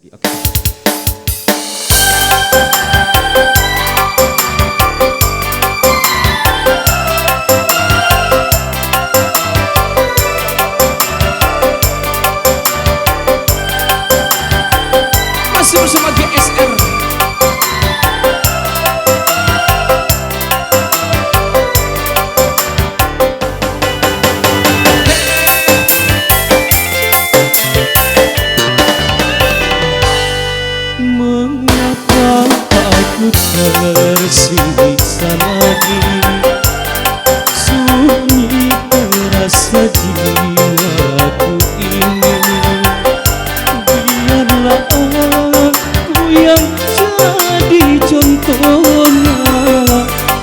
Oke. Masih bersama GSR. Mengapa aku tersiksa lagi, sunyi terasa jiwaku ini. Biarlah aku yang jadi contohnya,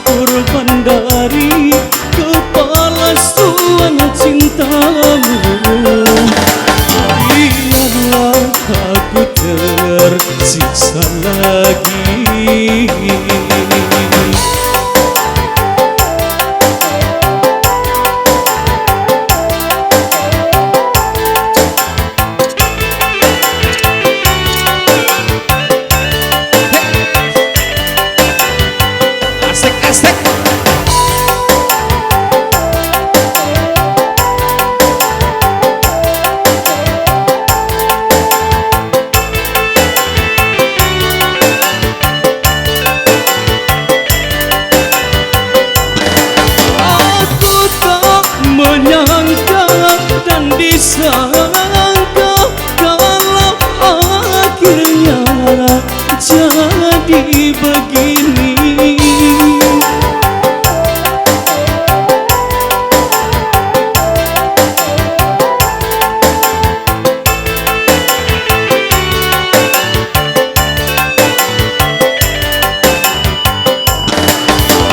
korban dari kepalsuan cintamu. Biarlah aku tersiksa lagi. Asik-asik. Menyangka dan disangka kalau akhirnya jadi begini.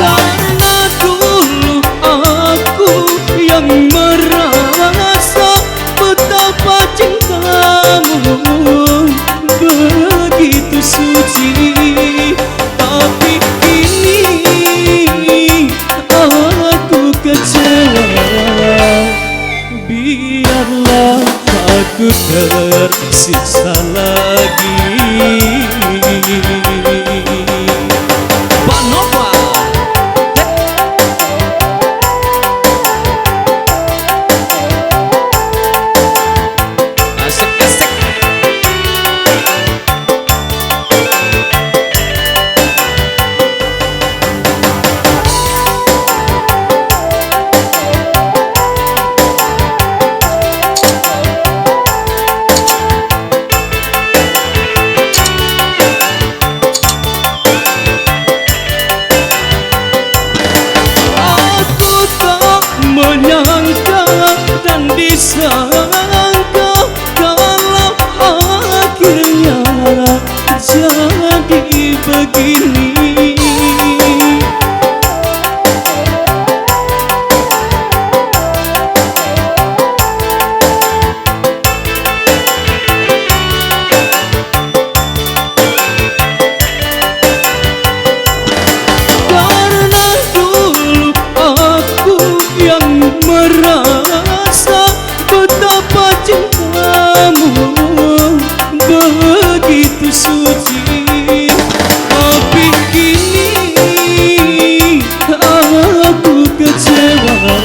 Karena dulu aku yang merasa betapa cintamu begitu suci, tapi kini aku kecewa. Biarlah aku tersiksa lagi. Pak Nova. Menyangka dan disangka kalau akhirnya jadi begini. Karena dulu aku yang merasa betapa cintamu begitu suci, tapi kini aku kecewa.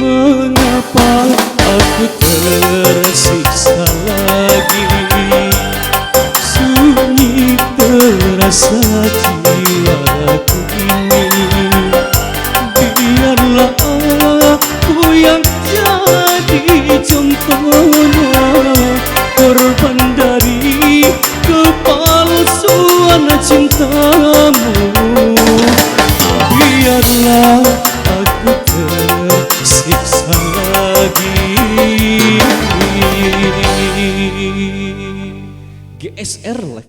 Mengapa aku tersiksa lagi, sunyi terasa jiwaku ini. Biarlah aku yang jadi contohnya, korban dari kepalsuan cintamu. Biarlah aku tersiksa lagi. GSR